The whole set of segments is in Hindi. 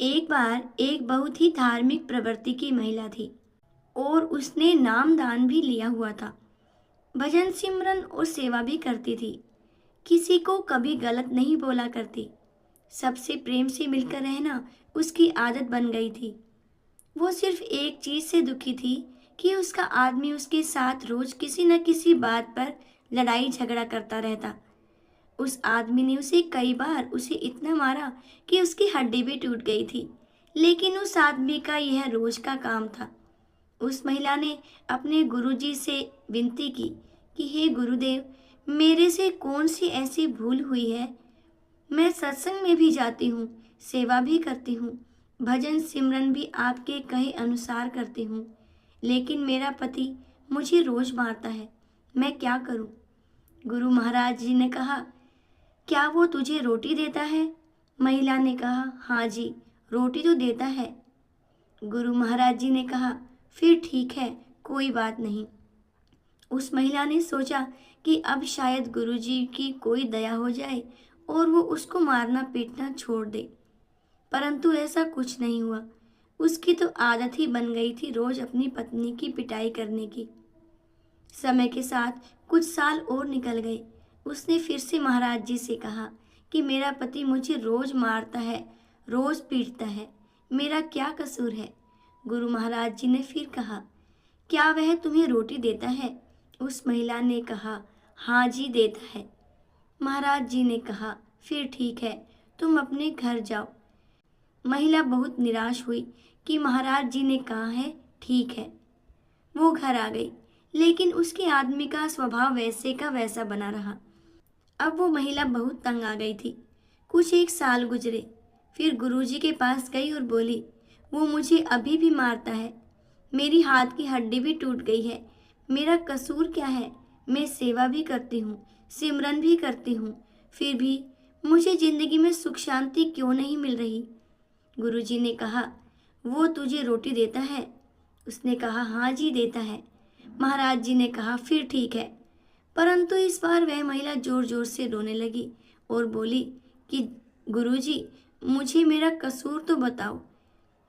एक बार एक बहुत ही धार्मिक प्रवृत्ति की महिला थी और उसने नामदान भी लिया हुआ था। भजन सिमरन और सेवा भी करती थी। किसी को कभी गलत नहीं बोला करती। सबसे प्रेम से मिलकर रहना उसकी आदत बन गई थी। वो सिर्फ एक चीज से दुखी थी कि उसका आदमी उसके साथ रोज किसी न किसी बात पर लड़ाई झगड़ा करता रहता। उस आदमी ने उसे कई बार उसे इतना मारा कि उसकी हड्डी भी टूट गई थी। लेकिन उस आदमी का यह रोज का काम था। उस महिला ने अपने गुरुजी से विनती की कि हे गुरुदेव, मेरे से कौन सी ऐसी भूल हुई है। मैं सत्संग में भी जाती हूँ, सेवा भी करती हूँ, भजन सिमरन भी आपके कहे अनुसार करती हूँ, लेकिन मेरा पति मुझे रोज मारता है। मैं क्या करूँ? गुरु महाराज जी ने कहा, क्या वो तुझे रोटी देता है? महिला ने कहा, हाँ जी, रोटी तो देता है। गुरु महाराज जी ने कहा, फिर ठीक है, कोई बात नहीं। उस महिला ने सोचा कि अब शायद गुरुजी की कोई दया हो जाए और वो उसको मारना पीटना छोड़ दे। परंतु ऐसा कुछ नहीं हुआ। उसकी तो आदत ही बन गई थी रोज अपनी पत्नी की पिटाई करने की। समय के साथ कुछ साल और निकल गए। उसने फिर से महाराज जी से कहा कि मेरा पति मुझे रोज मारता है, रोज पीटता है, मेरा क्या कसूर है? गुरु महाराज जी ने फिर कहा, क्या वह तुम्हें रोटी देता है? उस महिला ने कहा, हाँ जी, देता है। महाराज जी ने कहा, फिर ठीक है, तुम अपने घर जाओ। महिला बहुत निराश हुई कि महाराज जी ने कहा है ठीक है। वो घर आ गई, लेकिन उसके आदमी का स्वभाव वैसे का वैसा बना रहा। अब वो महिला बहुत तंग आ गई थी। कुछ एक साल गुजरे, फिर गुरुजी के पास गई और बोली, वो मुझे अभी भी मारता है, मेरी हाथ की हड्डी भी टूट गई है, मेरा कसूर क्या है? मैं सेवा भी करती हूँ, सिमरन भी करती हूँ, फिर भी मुझे जिंदगी में सुख शांति क्यों नहीं मिल रही? गुरुजी ने कहा, वो तुझे रोटी देता है? उसने कहा, हाँ जी, देता है। महाराज जी ने कहा, फिर ठीक है। परंतु इस बार वह महिला जोर जोर से रोने लगी और बोली कि गुरुजी, मुझे मेरा कसूर तो बताओ।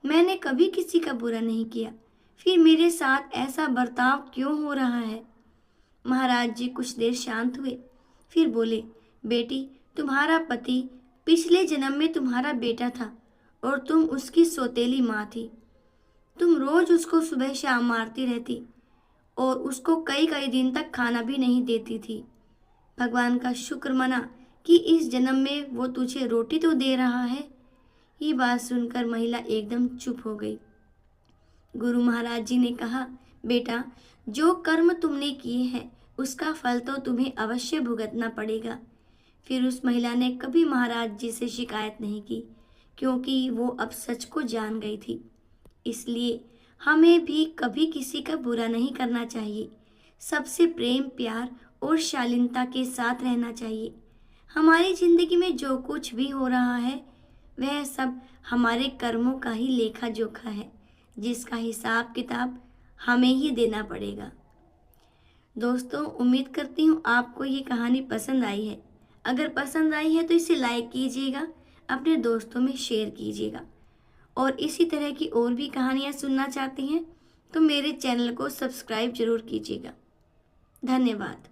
मैंने कभी किसी का बुरा नहीं किया, फिर मेरे साथ ऐसा बर्ताव क्यों हो रहा है? महाराज जी कुछ देर शांत हुए, फिर बोले, बेटी, तुम्हारा पति पिछले जन्म में तुम्हारा बेटा था और तुम उसकी सौतेली माँ थी। तुम रोज उसको सुबह शाम मारती रहती और उसको कई कई दिन तक खाना भी नहीं देती थी। भगवान का शुक्र मना कि इस जन्म में वो तुझे रोटी तो दे रहा है। ये बात सुनकर महिला एकदम चुप हो गई। गुरु महाराज जी ने कहा, बेटा, जो कर्म तुमने किए हैं उसका फल तो तुम्हें अवश्य भुगतना पड़ेगा। फिर उस महिला ने कभी महाराज जी से शिकायत नहीं की, क्योंकि वो अब सच को जान गई थी। इसलिए हमें भी कभी किसी का बुरा नहीं करना चाहिए। सबसे प्रेम, प्यार और शालीनता के साथ रहना चाहिए। हमारी जिंदगी में जो कुछ भी हो रहा है वह सब हमारे कर्मों का ही लेखा जोखा है, जिसका हिसाब किताब हमें ही देना पड़ेगा। दोस्तों, उम्मीद करती हूँ आपको ये कहानी पसंद आई है। अगर पसंद आई है तो इसे लाइक कीजिएगा, अपने दोस्तों में शेयर कीजिएगा। और इसी तरह की और भी कहानियाँ सुनना चाहते हैं तो मेरे चैनल को सब्सक्राइब जरूर कीजिएगा। धन्यवाद।